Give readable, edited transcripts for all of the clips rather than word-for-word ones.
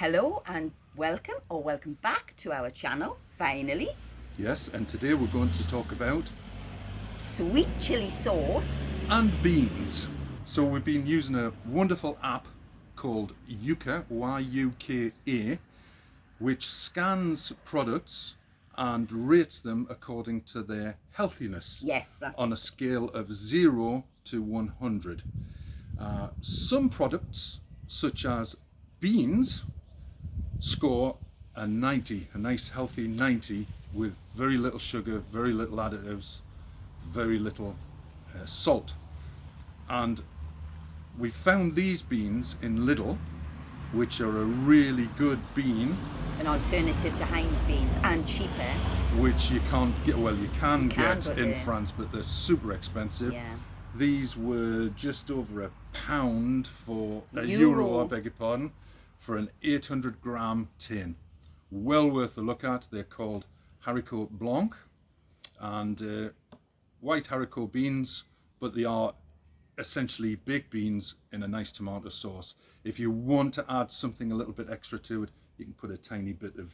Hello and welcome back to our channel, finally. Yes, and today we're going to talk about Sweet chili sauce. and beans. So we've been using a wonderful app called Yuka, Y-U-K-A, which scans products and rates them according to their healthiness. Yes, that's on a scale of 0 to 100. Some products, such as beans, score a 90, a nice healthy 90, with very little sugar, very little additives, very little salt. And we found these beans in Lidl, which are a really good bean, an alternative to Heinz beans and cheaper. which you can't get, well, you can get but in France, but they're super expensive. Yeah. These were just over £1 for a Euro. euro, I beg your pardon, for an 800 gram tin. Well worth a look at. They're called haricot blanc and white haricot beans, but they are essentially baked beans in a nice tomato sauce. If you want to add something a little bit extra to it, you can put a tiny bit of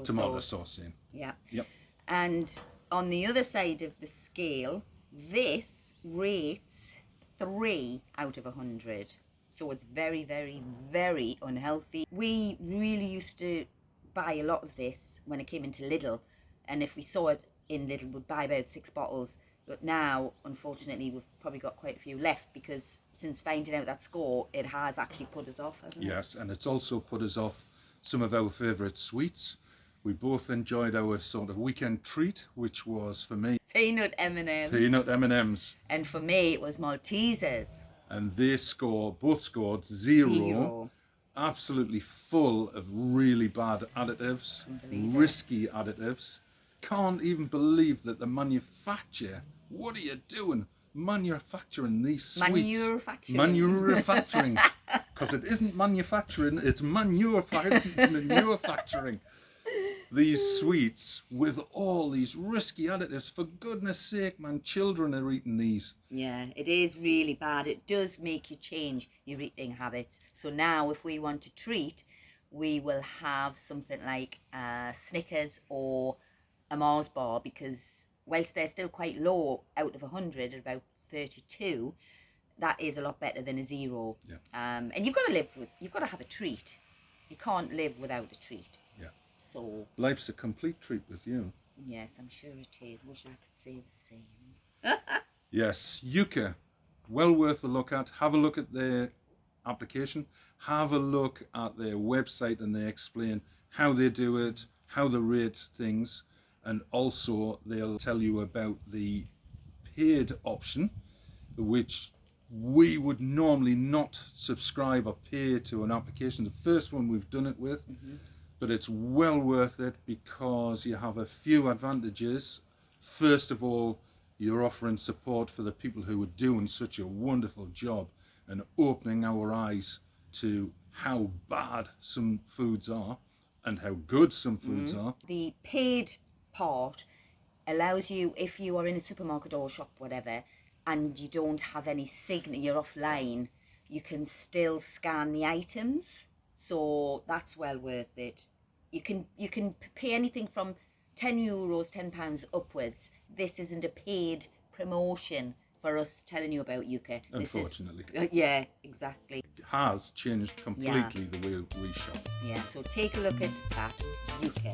tomato sauce in. Yeah. Yep. And on the other side of the scale, this rates 3 out of 100. So it's very, very, very unhealthy. We really used to buy a lot of this when it came into Lidl, and if we saw it in Lidl, we'd buy about 6 bottles. But now, unfortunately, we've probably got quite a few left, because since finding out that score, it has actually put us off, hasn't it? Yes, and it's also put us off some of our favourite sweets. We both enjoyed our sort of weekend treat, which was, for me, Peanut M&Ms. peanut M&Ms. And for me, it was Maltesers. And they both scored 0. Absolutely full of really bad additives, risky additives. Can't even believe that the manufacturer, what are you doing? Manufacturing these sweets. Manufacturing. Because it isn't manufacturing, it's manufacturing these sweets with all these risky additives. For goodness sake, man, children are eating these. Yeah, it is really bad. It does make you change your eating habits. So now if we want to treat, we will have something like Snickers or a Mars bar, because whilst they're still quite low out of 100 at about 32, that is a lot better than a 0. Yeah. And you've got to have a treat. You can't live without a treat. Yeah. So life's a complete treat with you. Yes, I'm sure it is. Wish I could say the same. Yes, Yuka, well worth a look at. Have a look at their application. Have a look at their website, and they explain how they do it, how they rate things, and also they'll tell you about the paid option, which we would normally not subscribe or pay to an application. The first one we've done it with, but it's well worth it because you have a few advantages. First of all, you're offering support for the people who are doing such a wonderful job and opening our eyes to how bad some foods are and how good some foods are. The paid part allows you, if you are in a supermarket or shop, whatever, and you don't have any signal, you're offline, you can still scan the items. So that's well worth it. You can pay anything from €10, £10 upwards. This isn't a paid promotion for us telling you about Yuka. Unfortunately. Yeah, exactly. It has changed completely the way we shop. Yeah, so take a look at that, Yuka.